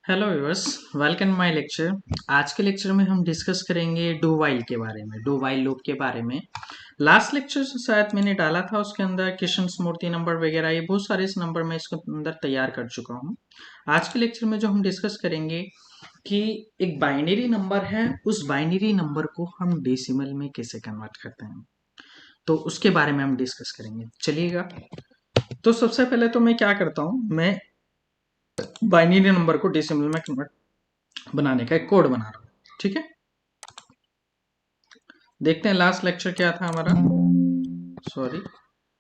Hello viewers, welcome my lecture. आज के lecture में हम डिस्कस करेंगे डू वाइल के बारे में, डू वाइल लूप के बारे में। लास्ट लेक्चर शायद मैंने डाला था, उसके अंदर क्वेश्चन मूर्ति नंबर वगैरह ये बहुत सारे इस नंबर में इसके अंदर तैयार कर चुका हूँ। आज के लेक्चर में जो हम डिस्कस करेंगे कि एक बाइनरी नंबर है, उस बाइनरी नंबर को हम डेसिमल में कैसे कन्वर्ट करते हैं, तो उसके बारे में हम डिस्कस करेंगे। चलिएगा, तो सबसे पहले तो मैं क्या करता हूँ, मैं बाइनरी नंबर को डेसिमल में कन्वर्ट बनाने का एक कोड बना रहा हूँ। ठीक है, देखते हैं लास्ट लेक्चर क्या था हमारा। सॉरी,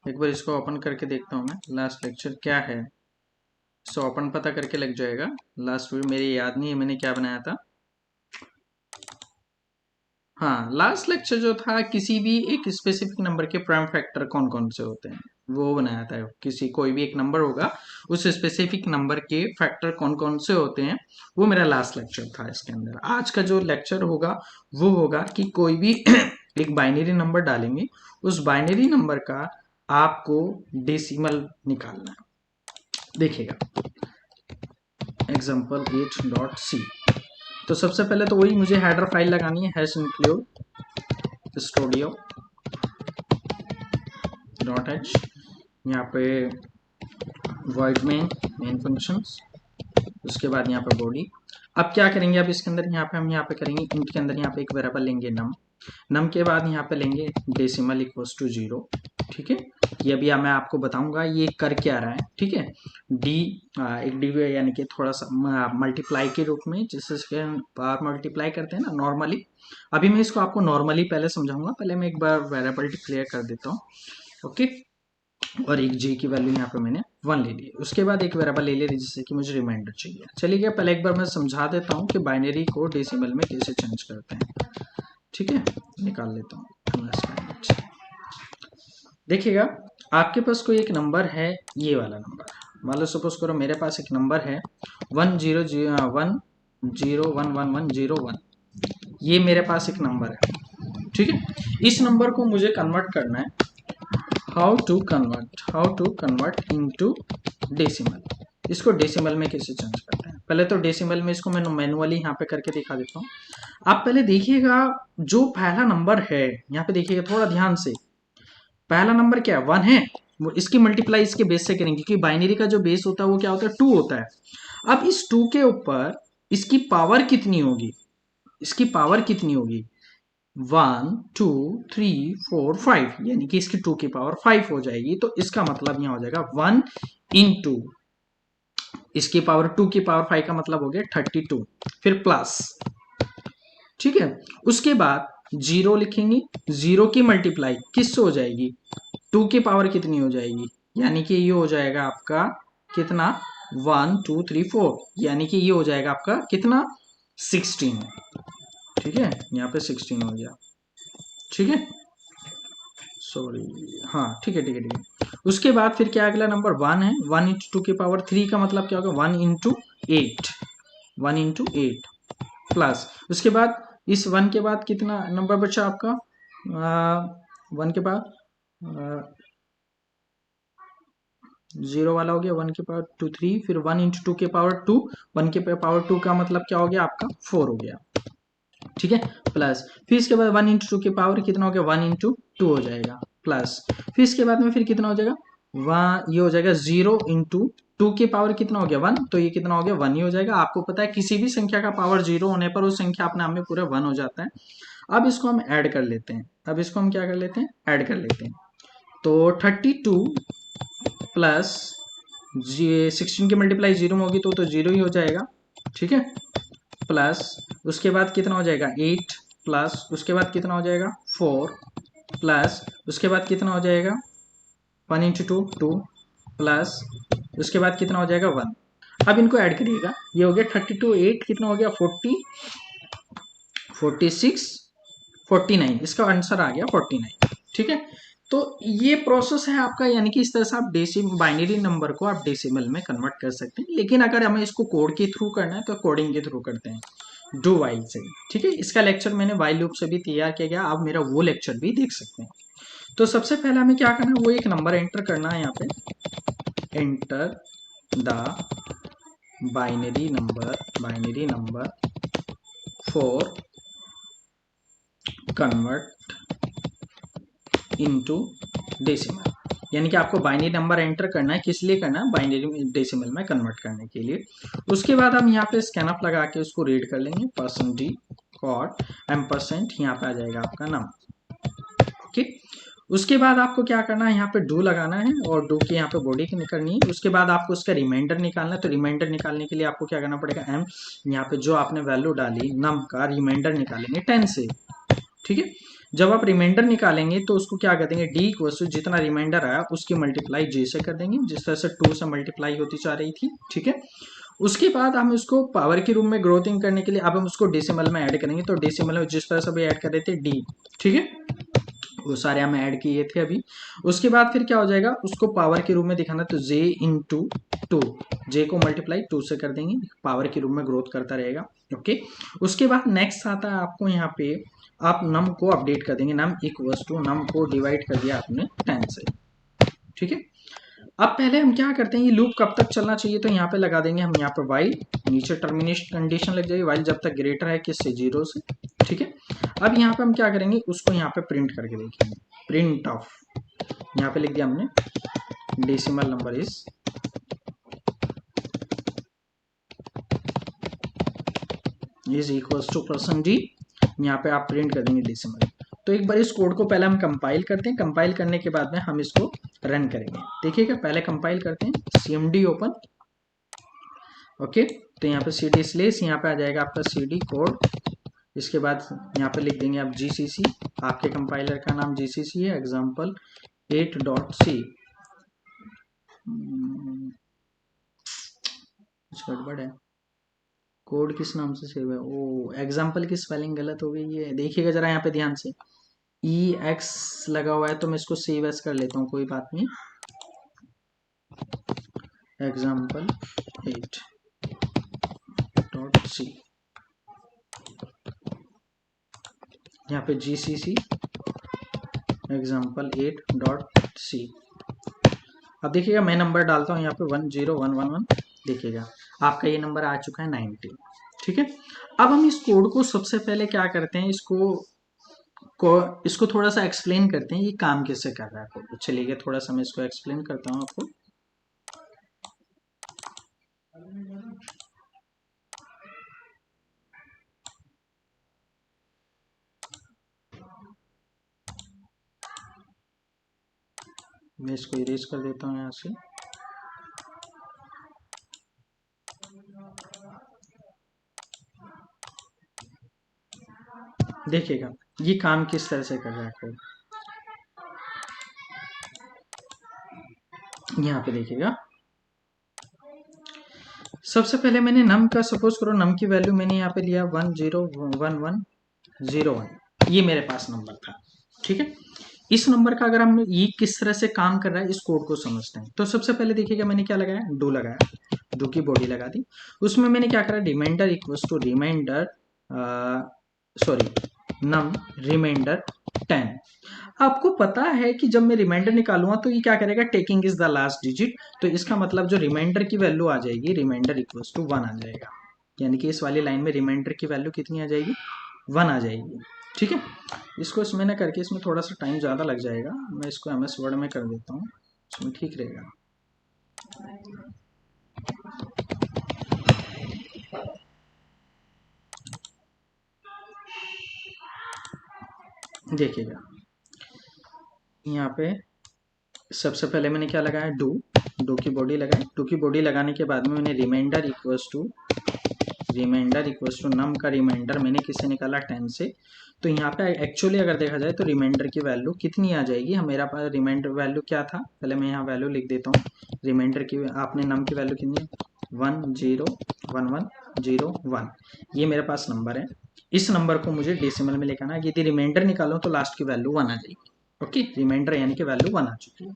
एक बार इसको ओपन करके देखता हूँ मैं, लास्ट लेक्चर क्या है। इसको ओपन पता करके लग जाएगा। लास्ट वीडियो मेरी याद नहीं है मैंने क्या बनाया था। हाँ, लास्ट लेक्चर जो था किसी भी एक स्पेसिफिक नंबर के प्राइम फैक्टर कौन कौन से होते हैं वो बनाया था। किसी कोई भी एक नंबर होगा, उस स्पेसिफिक नंबर के फैक्टर कौन कौन से होते हैं, वो मेरा लास्ट लेक्चर था। इसके अंदर आज का जो लेक्चर होगा वो होगा कि कोई भी एक बाइनरी नंबर डालेंगे, उस बाइनरी नंबर का आपको डेसिमल निकालना है। देखिएगा, एग्जाम्पल 8.c। तो सबसे पहले तो वही मुझे हेडर फाइल लगानी है, hash include studio dot H. यहाँ पे वॉइड मेन फंक्शंस, उसके बाद यहाँ पे बॉडी। अब क्या करेंगे, अब इसके अंदर यहाँ पे हम यहाँ पे करेंगे इंट के अंदर यहाँ पे एक वेरिएबल लेंगे नम के बाद यहाँ पे लेंगे डेसिमल इक्वल्स टू 0। ठीक है, ये अभी मैं आपको बताऊंगा ये कर क्या रहा है। ठीक है, डी एक डी यानी कि थोड़ा सा मल्टीप्लाई के रूप में, जिससे बार मल्टीप्लाई करते हैं ना नॉर्मली। अभी मैं इसको आपको नॉर्मली पहले समझाऊंगा, पहले मैं एक बार वेरिएबल डिक्लेयर कर देता हूँ। ओके, और एक जी की वैल्यू यहाँ पे मैंने 1 ले ली। उसके बाद एक वेरिएबल ले ली जिससे कि मुझे रिमाइंडर चाहिए। चलिए पहले एक बार मैं समझा देता हूँ कि बाइनरी को डेसिमल में कैसे चेंज करते हैं। ठीक है, निकाल लेता हूँ। देखिएगा, आपके पास कोई एक नंबर है, ये वाला नंबर। मान लो सपोज करो मेरे पास एक नंबर है 100111101। ये मेरे पास एक नंबर है। ठीक है, इस नंबर को मुझे कन्वर्ट करना है। How to convert into decimal. इसको डेसिमल में कैसे चेंज करते हैं, पहले तो डेसिमल में इसको मैं मैनुअली यहाँ पे करके दिखा देता हूँ। आप पहले देखिएगा, जो पहला नंबर है यहाँ पे देखिएगा थोड़ा ध्यान से। पहला नंबर क्या है, 1 है, वो इसकी मल्टीप्लाई इसके बेस से करेंगे, क्योंकि बाइनरी का जो बेस होता है वो क्या होता है, 2 होता है। अब इस 2 के ऊपर इसकी पावर कितनी होगी, इसकी पावर कितनी होगी, 1 2 3 4 5, यानी कि इसकी 2 की पावर 5 हो जाएगी। तो इसका मतलब यहां हो जाएगा 1 इंटू इसकी पावर 2 की पावर 5 का मतलब हो गया 32, फिर प्लस। ठीक है, उसके बाद 0 लिखेंगे, 0 की मल्टीप्लाई किससे हो जाएगी, 2 की पावर कितनी हो जाएगी, यानी कि ये हो जाएगा आपका कितना, 1 2 3 4, यानी कि ये हो जाएगा आपका कितना, 16। ठीक है, यहाँ पे 16 हो गया। ठीक है, सॉरी, हाँ ठीक है ठीक है ठीक है। उसके बाद फिर क्या, अगला नंबर 1 है, 1 इंटू 2 की पावर 3 का मतलब क्या होगा, 1 इंटू 8, 1 इंटू 8 प्लस। उसके बाद इस 1 के बाद कितना नंबर बचा आपका, 1 के बाद 0 वाला हो गया, 1 के पावर 2 3, फिर 1 इंटू 2 के पावर 2, 1 के पावर 2 का मतलब क्या हो गया आपका 4 हो गया। ठीक है, प्लस फिर इसके बाद 1 इंटू 2 की पावर कितना हो गया, 1 इंटू 2 हो जाएगा, प्लस फिर इसके बाद में फिर कितना हो जाएगा, ये हो जाएगा 0 इंटू 2 की पावर कितना हो गया 1, तो ये कितना हो गया 1 ही हो जाएगा। आपको पता है किसी भी संख्या का पावर 0 होने पर वो संख्या अपने आप में पूरा 1 हो जाता है। अब इसको हम ऐड कर लेते हैं, अब इसको हम क्या कर लेते हैं, ऐड कर लेते हैं। तो 32 प्लस 16 की मल्टीप्लाई 0 में होगी तो 0 ही हो जाएगा। ठीक है, प्लस उसके बाद कितना हो जाएगा 8, प्लस उसके बाद कितना हो जाएगा 4, प्लस उसके बाद कितना हो जाएगा 1 इंटू 2 2, प्लस उसके बाद कितना हो जाएगा 1। अब इनको ऐड करिएगा, ये हो गया 32 8 कितना हो गया 40 46 49, इसका आंसर आ गया 49। ठीक है, तो ये प्रोसेस है आपका, यानी कि इस तरह से आप बाइनरी नंबर को आप डेसिमल में कन्वर्ट कर सकते हैं। लेकिन अगर हमें इसको कोड के थ्रू करना है तो कोडिंग के थ्रू करते हैं, डू वाइल से। ठीक है, इसका लेक्चर मैंने वाइल लूप से भी तैयार किया गया, आप मेरा वो लेक्चर भी देख सकते हैं। तो सबसे पहले हमें क्या करना है, वो एक नंबर एंटर करना है यहाँ पे, enter the binary number for convert into decimal, यानी कि आपको बाइनरी नंबर एंटर करना है, किस लिए करना है, बाइनरी डेसिमल में कन्वर्ट करने के लिए। उसके बाद हम यहाँ पे स्कैनअप लगा के उसको रीड कर लेंगे, %d कॉट एम्परसेंट, यहाँ पे आ जाएगा आपका नाम। ओके, उसके बाद आपको क्या करना है, यहाँ पे डू लगाना है और डू की यहाँ पे बॉडी की निकलनी है। उसके बाद आपको उसका रिमाइंडर निकालना है, तो रिमाइंडर निकालने के लिए आपको क्या करना पड़ेगा, m, यहाँ पे जो आपने वैल्यू डाली नम का रिमाइंडर निकालेंगे 10 से। ठीक है, जब आप रिमाइंडर निकालेंगे तो उसको क्या कर देंगे, डी इक्वल टू जितना रिमाइंडर आया उसकी मल्टीप्लाई जे से कर देंगे, जिस तरह से 2 से मल्टीप्लाई होती जा रही थी। ठीक है, उसके बाद हम इसको पावर के रूप में ग्रोथिंग करने के लिए अब हम उसको डेसिमल में ऐड करेंगे, तो डेसिमल में जिस तरह से भी ऐड कर रहे थे डी, ठीक है, वो सारे हम ऐड किए थे अभी। उसके बाद फिर क्या हो जाएगा, उसको पावर के रूप में दिखाना, तो जे इंटू 2, जे को मल्टीप्लाई 2 से कर देंगे, पावर के रूप में ग्रोथ करता रहेगा। ओके, उसके बाद नेक्स्ट आता है आपको यहाँ पे आप नम को अपडेट कर देंगे, नम इक्वल्स टू नम को डिवाइड कर दिया आपने 10 से। ठीक है, अब पहले हम क्या करते हैं, ये लूप कब तक चलना चाहिए, तो यहाँ पे लगा देंगे हम यहाँ पे वाइल, नीचे टर्मिनेशन कंडीशन लग जाएगी, वाइल जब तक ग्रेटर है किससे, 0 से। ठीक है, अब यहाँ पे हम क्या करेंगे, उसको यहाँ पे प्रिंट करके देखेंगे, प्रिंट ऑफ, यहाँ पे लिख दिया हमने decimal number is equals to %d, यहाँ पे आप प्रिंट कर देंगे डेसिमल। तो एक बार इस कोड को पहले हम कंपाइल करते हैं, कंपाइल करने के बाद में हम इसको रन करेंगे। देखिएगा, पहले कंपाइल करते हैं, cmd ओपन, ओके, तो यहाँ पे cd स्लेस, यहाँ पे आ जाएगा आपका cd कोड, इसके बाद यहाँ पे लिख देंगे आप gcc, आपके कंपाइलर का नाम gcc है, example8.c, कुछ गड़बड़ है, कोड किस नाम से सेव है, ओ एग्जाम्पल की स्पेलिंग गलत हो गई है, देखिएगा जरा यहाँ पे ध्यान से, ex लगा हुआ है, तो मैं इसको सेव एस कर लेता हूँ, कोई बात नहीं, example8.c, यहाँ पे gcc example8.c। अब देखिएगा मैं नंबर डालता हूँ यहाँ पे 10111, देखिएगा आपका ये नंबर आ चुका है 90। ठीक है, अब हम इस कोड को सबसे पहले क्या करते हैं, इसको थोड़ा सा एक्सप्लेन करते हैं, ये काम कैसे कर रहा है कोड। चलिए थोड़ा सा मैं इसको एक्सप्लेन करता हूँ आपको। मैं इसको इरेज कर देता हूँ यहाँ से। देखिएगा ये काम किस तरह से कर रहा है कोड, यहाँ पे देखिएगा, सबसे पहले मैंने नम का, सपोज करो नम की वैल्यू मैंने यहाँ पे लिया 101101, ये मेरे पास नंबर था। ठीक है, इस नंबर का अगर हम ये किस तरह से काम कर रहा है इस कोड को समझते हैं, तो सबसे पहले देखिएगा मैंने क्या लगाया, डू लगाया, डू की बॉडी लगा दी, उसमें मैंने क्या करा, remainder equals to remainder num remainder 10। आपको पता है कि जब मैं रिमाइंडर निकालूंगा तो ये क्या करेगा, taking is the last digit, तो इसका मतलब जो रिमाइंडर की वैल्यू आ जाएगी, रिमाइंडर इक्वल्स टू 1 आ जाएगा, यानी कि इस वाली लाइन में रिमाइंडर की वैल्यू कितनी आ जाएगी, 1 आ जाएगी। ठीक है, इसको इसमें न करके इसमें थोड़ा सा टाइम ज़्यादा लग जाएगा, मैं इसको MS वर्ड में कर देता हूँ, इसमें ठीक रहेगा। देखिएगा यहाँ पे सबसे पहले मैंने क्या लगाया, डू की बॉडी लगाई, डू की बॉडी लगाने के बाद में मैंने रिमाइंडर इक्वल्स टू नम का रिमाइंडर मैंने किससे निकाला, 10 से। तो यहाँ पे एक्चुअली अगर देखा जाए तो रिमाइंडर की वैल्यू कितनी आ जाएगी, मेरा पास रिमाइंडर वैल्यू क्या था, पहले मैं यहाँ वैल्यू लिख देता हूँ, रिमाइंडर की आपने नम की वैल्यू कितनी है, 101101, ये मेरे पास नंबर है। इस नंबर को मुझे डेसिमल में लेकर आना, यदि रिमाइंडर निकालो तो लास्ट की वैल्यू 1 आ जाएगी। ओके, रिमाइंडर यानी कि वैल्यू 1 आ चुकी है।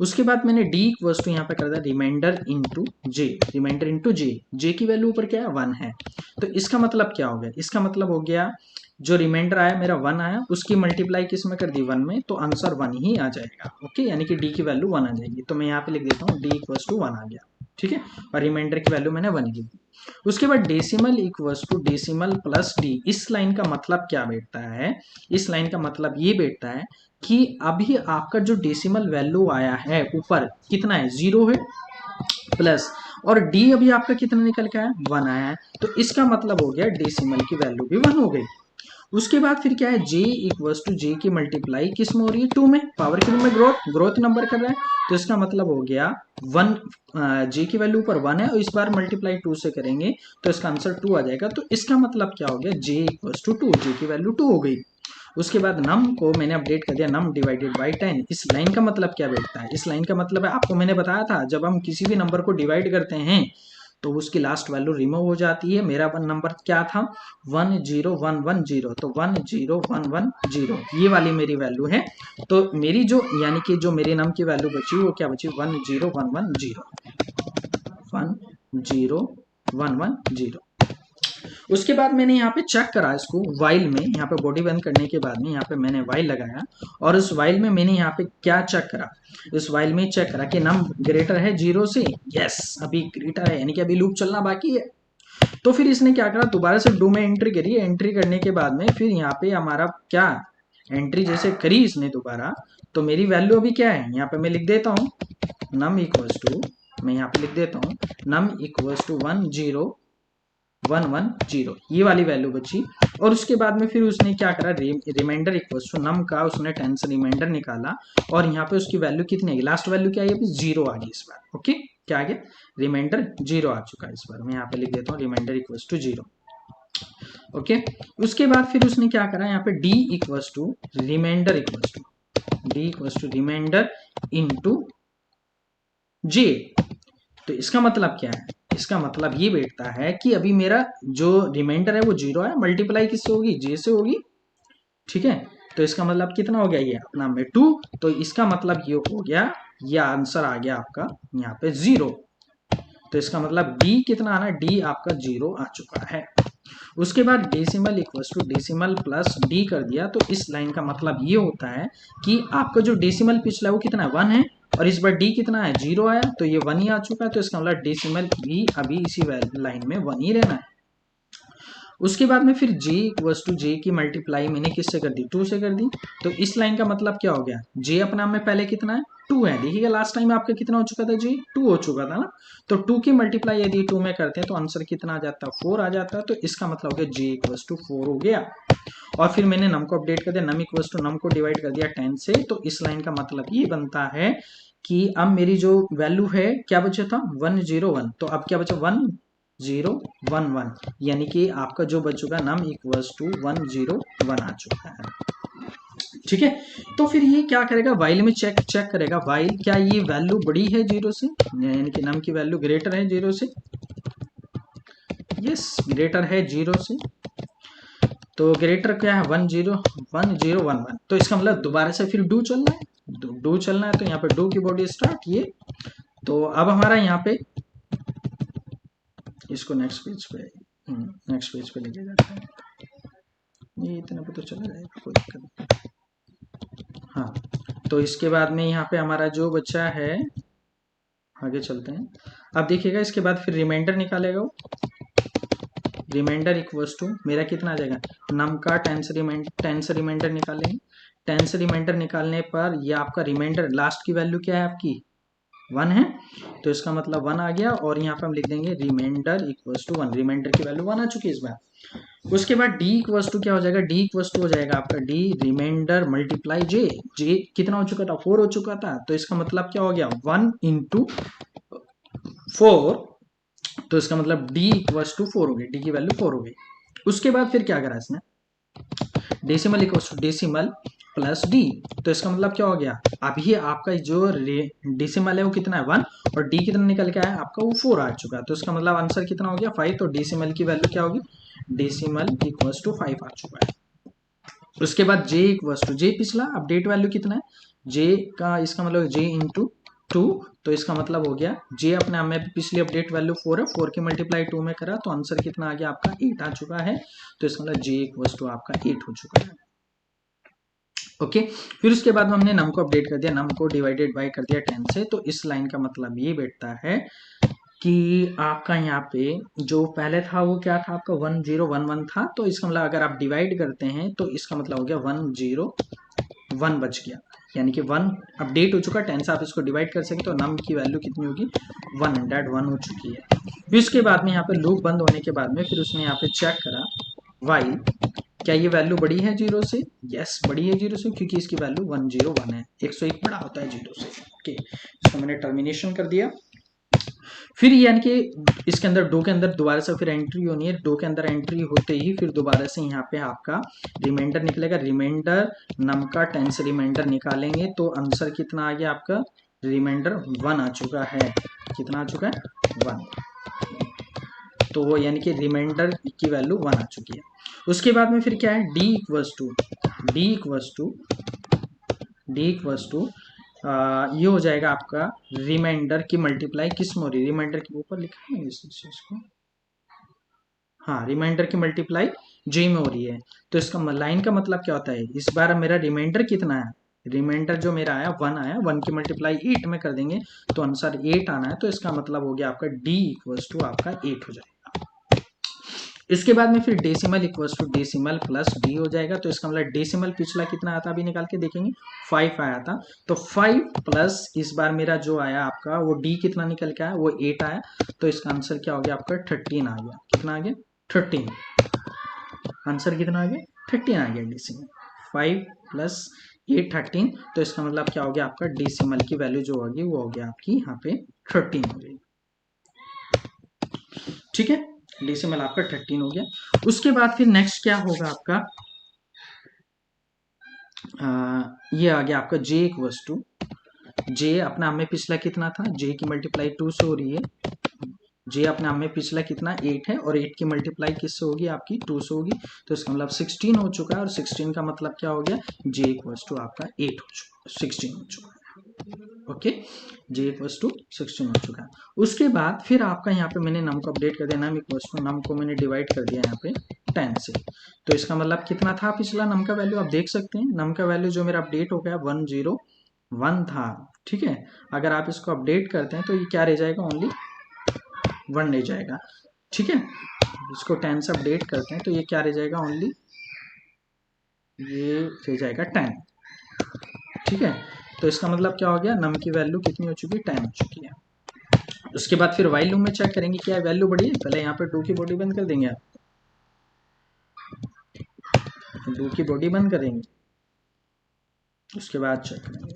उसके बाद मैंने डी इक्वल्स टू यहाँ पे कर दिया रिमाइंडर इंटू जे, रिमाइंडर इंटू जे की वैल्यू ऊपर क्या है, 1 है, तो इसका मतलब क्या हो गया, इसका मतलब हो गया जो रिमाइंडर आया मेरा 1 आया, उसकी मल्टीप्लाई किस में कर दी, 1 में, तो आंसर 1 ही आ जाएगा। ओके, यानी कि डी की वैल्यू 1 आ जाएगी, तो मैं यहाँ पे लिख देता हूँ डी इक्वल्स टू 1 आ गया। ठीक है, और रिमाइंडर की वैल्यू मैंने 1 लिख दी। उसके बाद decimal equals to decimal plus D. इस लाइन का मतलब क्या बैठता है, इस लाइन का मतलब ये बैठता है कि अभी आपका जो डेसिमल वैल्यू आया है ऊपर कितना है, 0 है, प्लस और डी अभी आपका कितना निकल के आया, 1 आया है, तो इसका मतलब हो गया डेसिमल की वैल्यू भी 1 हो गई। उसके बाद फिर क्या है, j इक्वल्स टू जे की मल्टीप्लाई किस में हो रही है, 2 में, पावर के रूप में ग्रोथ नंबर कर रहा है, तो इसका मतलब हो गया 1, जे की वैल्यू पर 1 है और इस बार मल्टीप्लाई 2 से करेंगे तो इसका आंसर 2 आ जाएगा। तो इसका मतलब क्या हो गया, j इक्वल्स टू 2, जे की वैल्यू 2 हो गई। उसके बाद नम को मैंने अपडेट कर दिया, नम डिवाइडेड बाई 10। इस लाइन का मतलब क्या बैठता है, इस लाइन का मतलब है, आपको मैंने बताया था जब हम किसी भी नंबर को डिवाइड करते हैं तो उसकी लास्ट वैल्यू रिमूव हो जाती है। मेरा नंबर क्या था, 10110, तो 10110 ये वाली मेरी वैल्यू है। तो मेरी जो यानी कि जो मेरे नम की वैल्यू बची वो क्या बची, 10110, 10110। उसके बाद मैंने यहाँ पे चेक करा इसको वाइल में, यहाँ पे बॉडी बंद करने के बाद में यहाँ पे मैंने वाइल लगाया और उस वाइल में मैंने यहाँ पे क्या चेक करा, इस वाइल में चेक करा कि नम ग्रेटर है 0 से, यस अभी ग्रेटर है, यानी कि अभी लूप चलना बाकी है। तो फिर इसने क्या करा, दोबारा से डू में एंट्री करी, एंट्री करने के बाद में फिर यहाँ पे हमारा क्या, एंट्री जैसे करी इसने दोबारा, तो मेरी वैल्यू अभी क्या है, यहाँ पे मैं लिख देता हूँ नम इक्वल्स टू, मैं यहाँ पे लिख देता हूँ नम इक्वल्स टू 10110, ये वाली वैल्यू बची। और उसके बाद में फिर उसने क्या करा, रिमाइंडर इक्वल्स टू नम का उसने 10 से रिमाइंडर निकाला और यहाँ पे उसकी वैल्यू कितनी है, लास्ट वैल्यू क्या है, 0 आ गई इस बार। ओके, क्या आ गया, रिमाइंडर 0 आ चुका है इस बार। मैं यहाँ पे लिख देता हूँ रिमाइंडर इक्वल्स टू 0। ओके, उसके बाद फिर उसने क्या करा, यहाँ पे D equals to remainder equals to D equals to remainder into J. तो इसका मतलब क्या है, इसका मतलब ये बैठता है कि अभी मेरा जो रिमाइंडर है वो 0 है, मल्टीप्लाई किससे होगी, जे से होगी। ठीक है, तो इसका मतलब कितना हो गया, ये अपना में 2, तो इसका मतलब ये हो गया, ये आंसर आ गया आपका यहाँ पे 0। तो इसका मतलब डी कितना आना, डी आपका 0 आ चुका है। उसके बाद decimal equals to decimal plus D कर दिया, तो इस लाइन का मतलब ये होता है कि आपका जो डेसिमल पिछला है वो कितना है, 1 है, और इस बार डी कितना है, 0 आया, तो ये 1 ही आ चुका है। तो इसका मतलब डेसिमल भी अभी इसी लाइन में 1 ही रहना है। उसके बाद में फिर j इक्वल्स टू जे की मल्टीप्लाई मैंने किससे कर दी, 2 से कर दी। तो इस लाइन का मतलब क्या हो गया, j अपना में पहले कितना है, 2 है, देखिएगा लास्ट टाइम आपका कितना हो चुका था, j 2 हो चुका था ना, तो 2 की मल्टीप्लाई यदि 2 में करते हैं तो आंसर कितना आ जाता है, 4 आ जाता है। तो इसका मतलब हो गया j इक्वल्स टू 4 हो गया। और फिर मैंने नम को अपडेट कर दिया, नम इक्वल्स टू नम को डिवाइड कर दिया 10 से। तो इस लाइन का मतलब ये बनता है कि अब मेरी जो वैल्यू है क्या बचा था, 101, तो अब क्या बचा 1011, यानी कि आपका जो बच चुका नम इक्वल्स टू 101 आ चुका है। ठीक है, तो फिर ये क्या करेगा, वाइल में चेक करेगा, वाइल क्या ये वैल्यू बड़ी है 0 से, यानी कि नम की वैल्यू ग्रेटर है 0 से, यस ग्रेटर है 0 से, तो ग्रेटर क्या है 1011, तो इसका मतलब दोबारा से फिर डू चलना है, डू चलना है, तो यहाँ पे डू की बॉडी स्टार्ट ये। तो अब हमारा यहाँ पे इसको नेक्स्ट पेज पे लेके जाते हैं, ये इतना पे तो चला जाएगा, कोई दिक्कत नहीं। हाँ, तो इसके बाद में यहाँ पे हमारा जो बच्चा है, आगे चलते हैं। अब देखिएगा इसके बाद फिर रिमाइंडर निकालेगा वो, रिमाइंडर इक्वल्स टू मेरा कितना आ जाएगा, नम का 10 से रिमाइंडर निकालेंगे, 10 से रिमाइंडर निकालने पर ये आपका रिमाइंडर लास्ट की वैल्यू क्या है आपकी, 1 है, तो इसका मतलब 1 आ गया। और यहाँ पे हम लिख देंगे रिमाइंडर इक्वल्स टू 1, रिमाइंडर की वैल्यू 1 आ चुकी है इस बार। उसके बाद डी इक्वल्स टू क्या हो जाएगा, डी इक्वल्स टू हो जाएगा आपका डी रिमाइंडर मल्टीप्लाई जे, जे कितना हो चुका था, 4 हो चुका था, तो इसका मतलब क्या हो गया 1 इंटू 4, तो इसका मतलब d इक्वल्स टू 4 हो गई, डी की वैल्यू 4 हो गई। उसके बाद फिर क्या करा इसने, decimal equals to decimal plus D, तो इसका मतलब क्या हो गया, अभी आपका जो डेसिमल है वो कितना है 1 और डी कितना निकल के आया आपका, वो 4 आ चुका है, तो इसका मतलब आंसर कितना हो गया 5। तो डेसिमल की वैल्यू क्या होगी, डेसिमल इक्वल्स टू 5 आ चुका है। उसके बाद j इक्वल्स टू जे पिछला अपडेट वैल्यू कितना है, j का इसका मतलब j इंटू 2, तो इसका मतलब हो गया j अपने आप में पिछली अपडेट वैल्यू 4 है, 4 की मल्टीप्लाई 2 में करा तो आंसर कितना आ गया आपका 8 आ चुका है। तो इसका मतलब j इक्वल्स टू आपका 8 हो चुका है। ओके, फिर उसके बाद हमने नम को अपडेट कर दिया, नम को डिवाइडेड बाय कर दिया 10 से, तो इस लाइन का मतलब ये बैठता है कि आपका यहाँ पे जो पहले था वो क्या था आपका 1011 था, तो इसका मतलब अगर आप डिवाइड करते हैं तो इसका मतलब हो गया 101 बच गया, यानी कि 1 अपडेट हो चुका। 10 से आप इसको डिवाइड कर सकें तो नम की वैल्यू कितनी होगी 101 हो चुकी है। फिर उसके बाद में यहाँ पे लूप बंद होने के बाद में फिर उसने यहाँ पे चेक करा वाइल क्या ये वैल्यू बड़ी है 0 से, यस बड़ी है 0 से, क्योंकि इसकी वैल्यू 101 है, 101 बड़ा होता है 0 से। ओके, इसको मैंने टर्मिनेशन कर दिया। फिर यानी कि इसके अंदर डो के अंदर दोबारा से फिर एंट्री होनी है। डो के अंदर एंट्री होते ही फिर दोबारा से यहाँ पे आपका रिमाइंडर निकलेगा। रिमाइंडर नम का 10 से रिमाइंडर निकालेंगे तो आंसर कितना आ गया आपका, रिमाइंडर 1 आ चुका है। कितना आ चुका है 1, तो वो यानी कि रिमाइंडर की वैल्यू 1 आ चुकी है। उसके बाद में फिर क्या है डी इक्वल्स टू ये हो जाएगा आपका रिमाइंडर की मल्टीप्लाई किस में हो रही है, रिमाइंडर के ऊपर लिखा है इस चीज को, हाँ रिमाइंडर की मल्टीप्लाई जे में हो रही है। तो इसका लाइन का मतलब क्या होता है, इस बार मेरा रिमाइंडर कितना है, रिमाइंडर जो मेरा आया 1 आया, 1 की मल्टीप्लाई 8 में कर देंगे तो आंसर 8 आना है। तो इसका मतलब हो गया आपका डी इक्वल्स टू आपका 8 हो जाएगा। इसके बाद में फिर decimal equals to decimal plus D हो जाएगा। तो इसका मतलब डेसिमल पिछला कितना आता अभी निकाल के देखेंगे 5 आया था, तो 5 प्लस इस बार मेरा जो आया आपका वो डी कितना निकल के आया वो 8 आया। तो इसका आंसर क्या हो गया आपका 13 आ गया। कितना आ गया 13, आंसर कितना आ गया 13 आ गया डेसिमल। 5 प्लस 8 13, तो इसका मतलब क्या हो गया आपका डेसिमल की वैल्यू जो होगी वो हो गया आपकी यहाँ पे 13 हो गई। ठीक है, डेसिमल आपका 13 हो गया। उसके बाद फिर नेक्स्ट क्या होगा आपका, ये आ गया आपका जे इक्वल्स टू, जे अपना हमें पिछला कितना था, जे की मल्टीप्लाई 2 से हो रही है, जे अपने हमें पिछला कितना 8 है और 8 की मल्टीप्लाई किससे होगी आपकी 2 से होगी। तो इसका मतलब 16 हो चुका है, और 16 का मतलब क्या हो गया जे इक्वल्स टू आपका 8 हो चुका, 16 हो चुका है। ओके, जे इक्वल्स टू 16 हो चुका है। उसके बाद फिर आपका यहाँ पे मैंने नम को अपडेट कर दिया, नम इक्वल्स टू नम को मैंने डिवाइड कर दिया यहाँ पे 10 से। तो इसका मतलब कितना था पिछला नम का वैल्यू, आप देख सकते हैं नम का वैल्यू जो मेरा अपडेट हो गया 101 था। ठीक है, अगर आप इसको अपडेट करते हैं तो ये क्या रह जाएगा, ओनली 1 रह जाएगा। ठीक है, इसको 10 से अपडेट करते हैं तो ये क्या रह जाएगा, ओनली ये रह जाएगा 10। ठीक है, तो इसका मतलब क्या हो गया, नम की वैल्यू कितनी हो चुकी है 10 हो चुकी है। उसके बाद फिर वाइल लूप में चेक करेंगे क्या वैल्यू बढ़ी है। पहले यहाँ पे 2 की बॉडी बंद कर देंगे, आप 2 की बॉडी बंद करेंगे, उसके बाद चेक करेंगे।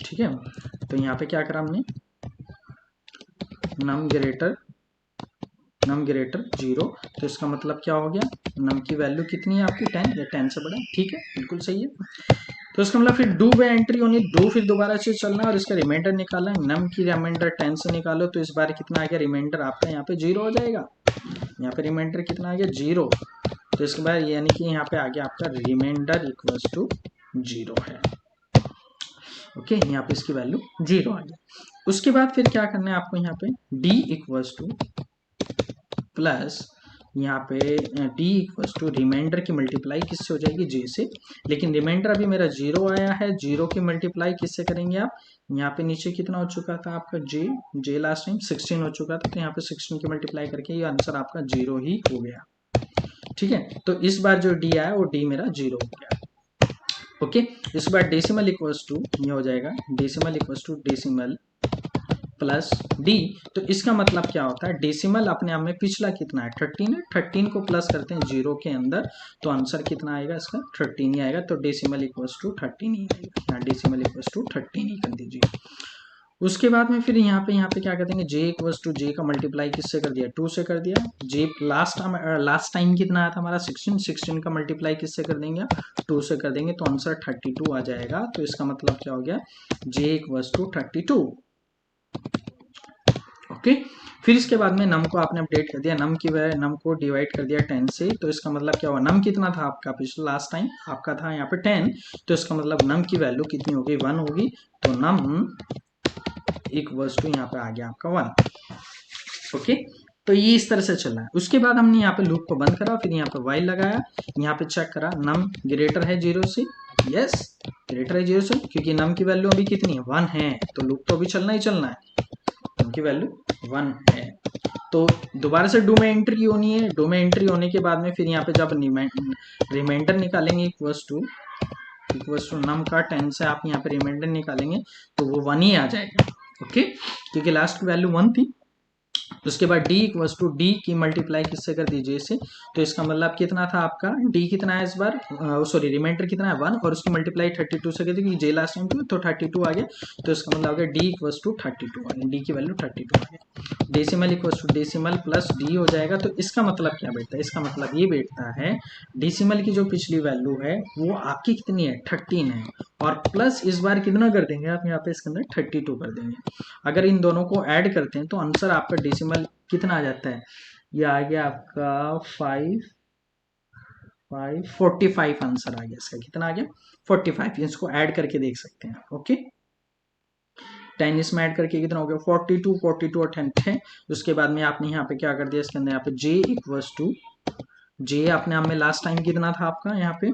ठीक है, तो यहाँ पे क्या करा हमने, नम ग्रेटर 0, तो इसका मतलब क्या हो गया, नम की वैल्यू कितनी है आपकी 10, या 10 से बड़ा है। ठीक है, बिल्कुल सही है। तो इसका मतलब फिर डू में एंट्री होनी, डू फिर दोबारा से चलना है और इसका रिमाइंडर निकालना है। नम की रिमाइंडर 10 से निकालो तो इस बार कितना आ गया, रिमाइंडर आपका यहाँ पे 0 हो जाएगा। यहाँ पे रिमाइंडर कितना आ गया 0, तो इसके बाद यानी कि यहाँ पे आ गया आपका रिमाइंडर इक्वल्स टू 0 है। ओके, यहाँ पे इसकी वैल्यू 0 आ गया। उसके बाद फिर क्या करना है आपको, यहाँ पे डी इक्वल्स टू प्लस यहाँ पे डी इक्वल्स टू रिमाइंडर की मल्टीप्लाई किससे हो जाएगी जे से, लेकिन रिमाइंडर अभी मेरा 0 आया है, 0 की मल्टीप्लाई किससे करेंगे आप, यहाँ पे नीचे कितना हो चुका था आपका जे लास्ट टाइम 16 हो चुका था, तो यहाँ पे 16 की मल्टीप्लाई करके ये आंसर आपका 0 ही हो गया। ठीक है, तो इस बार जो डी आया वो डी मेरा 0 हो गया। ओके, इस बार डेसिमल इक्वल्स टू ये हो जाएगा, decimal equals to decimal plus D. तो इसका मतलब क्या होता है, डेसिमल अपने आप में पिछला कितना है 13 है, 13 को प्लस करते हैं 0 के अंदर, तो आंसर कितना आएगा इसका 13 ही आएगा। तो डेसिमल इक्वल्स टू 13 ही आएगा, यहाँ डेसिमल इक्वल्स टू 13 ही कर दीजिए। उसके बाद में फिर यहाँ पे क्या कहते हैं, जे इक्वल्स टू जे का मल्टीप्लाई किससे कर दिया 2 से कर दिया। जे लास्ट टाइम कितना आया था हमारा 16 का मल्टीप्लाई किससे कर देंगे 2 से कर देंगे, तो आंसर 32 आ जाएगा। तो इसका मतलब क्या हो गया, जे इक्वल्स टू 32। ओके, फिर इसके बाद में नम को आपने अपडेट कर दिया, नम को डिवाइड कर दिया 10 से, तो इसका मतलब क्या हुआ, नम कितना था आपका पिछले लास्ट टाइम आपका था यहाँ पे 10, तो इसका मतलब नम की वैल्यू कितनी होगी 1 होगी। तो नम इक्वल्स टू यहाँ पे आ गया आपका 1। ओके, तो ये इस तरह से चला है। उसके बाद हमने यहाँ पे लूप को बंद करा, फिर यहाँ पे वाइल लगाया, यहाँ पे चेक करा नम ग्रेटर है 0 से, यस ग्रेटर है 0 से, क्योंकि नम की वैल्यू अभी कितनी है 1 है, तो लूप तो अभी चलना ही चलना है। सम की वैल्यू 1 है। तो दोबारा से डू में एंट्री होनी है। डू में एंट्री होने के बाद में फिर यहाँ पे जब रिमाइंडर निकालेंगे इक्वल्स टू नम का 10 से आप यहाँ पे रिमाइंडर निकालेंगे तो वो 1 ही आ जाएगा। ओके, क्योंकि लास्ट की वैल्यू 1 थी। उसके बाद d इक्वल्स टू डी की मल्टीप्लाई किससे कर दीजिए इसे, तो इसका मतलब कितना था आपका, d कितना है इस बार, सॉरी रिमाइंडर कितना है 1 और उसकी मल्टीप्लाई 32 से कर दी, क्योंकि j लास्ट टाइम थी तो 32 आ गया। तो इसका मतलब आ गया d इक्वल्स टू 32 आ गया, d की वैल्यू 32 आ गया। Decimal equals to decimal plus d हो जाएगा। तो इसका मतलब क्या बैठता है, इसका मतलब ये बैठता है डेसिमल की जो पिछली वैल्यू है वो आपकी कितनी है 13 है, और प्लस इस बार कितना कर देंगे आप यहाँ पे इसके अंदर 32 कर देंगे। अगर इन दोनों को ऐड करते हैं तो आंसर आपका डेसिमल कितना आ जाता है, ये आ गया आपका 45 आंसर आ गया इसका। कितना आ गया 45। इसको ऐड करके देख सकते हैं। ओके, 10 इसमें ऐड करके कितना हो गया 42 और 10 उसके बाद में आपने यहाँ पे क्या कर दिया इसके अंदर, यहाँ पे j इक्वल्स टू j आपने हमें लास्ट टाइम कितना था आपका यहाँ पे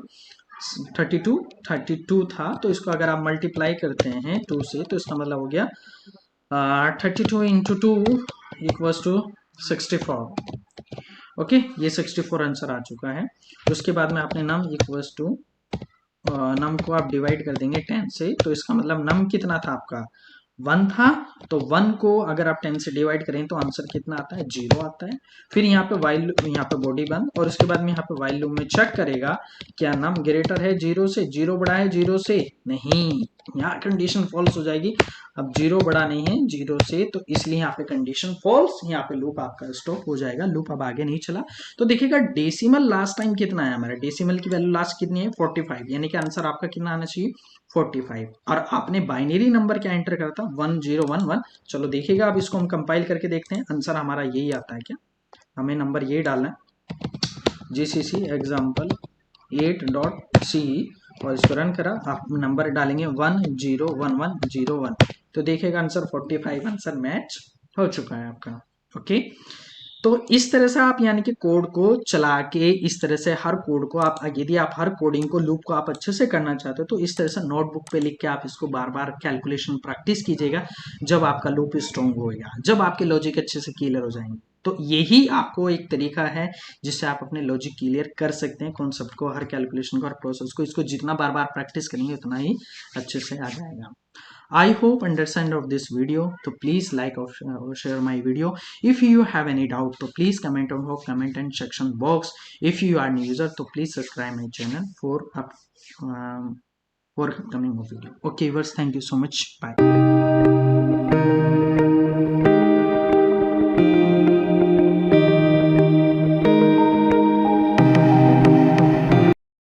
32 था, तो इसको अगर आप मल्टीप्लाई करते हैं 2 से तो इसका मतलब हो गया 32 इंटू 2 इक्वल्स टू 64। ओके, ये 64 आंसर आ चुका है। उसके बाद में आपने नम इक्वल्स टू नम को आप डिवाइड कर देंगे 10 से, तो इसका मतलब नम कितना था आपका 1 था, तो 1 को अगर आप 10 से डिवाइड करें तो आंसर कितना आता है 0 आता है। फिर यहाँ पे वाइल, यहाँ पे बॉडी बंद, और उसके बाद में यहाँ पे वाइल लूप में चेक करेगा क्या नम ग्रेटर है 0 से, 0 बड़ा है 0 से, नहीं, यहाँ कंडीशन फॉल्स हो जाएगी। अब 0 बड़ा नहीं है 0 से, तो इसलिए यहाँ पे कंडीशन फॉल्स, यहाँ पे लूप आपका स्टॉप हो जाएगा, लूप अब आगे नहीं चला। तो देखिएगा डेसिमल लास्ट टाइम कितना है हमारा, डेसिमल की वैल्यू लास्ट कितनी है 45, यानी कि आंसर आपका कितना आना चाहिए 45। और आपने बाइनरी नंबर क्या एंटर करा था 1011। चलो देखिएगा, अब इसको हम कंपाइल करके देखते हैं, आंसर हमारा यही आता है क्या, हमें नंबर यही डालना है GCC एग्जाम्पल 8.c, और इसको रन करा, आप नंबर डालेंगे 101101, तो देखिएगा आंसर 45 आंसर मैच हो चुका है आपका। ओके, तो इस तरह से आप यानी कि कोड को चला के, इस तरह से हर कोड को आप, यदि आप हर कोडिंग को लूप को आप अच्छे से करना चाहते हो तो इस तरह से नोटबुक पे लिख के आप इसको बार बार कैलकुलेशन प्रैक्टिस कीजिएगा। जब आपका लूप स्ट्रॉन्ग होएगा, जब आपके लॉजिक अच्छे से क्लियर हो जाएंगे, तो यही आपको एक तरीका है जिससे आप अपने लॉजिक क्लियर कर सकते हैं, कॉन्सेप्ट को, हर कैलकुलेशन को, हर प्रोसेस को। इसको जितना बार बार प्रैक्टिस करेंगे उतना ही अच्छे से आ जाएगा। I hope understand of this video, so please like or share my video. If you have any doubt, so please comment on comment and section box. If you are new user, so please subscribe my channel for upcoming video. Okay, viewers, thank you so much. Bye.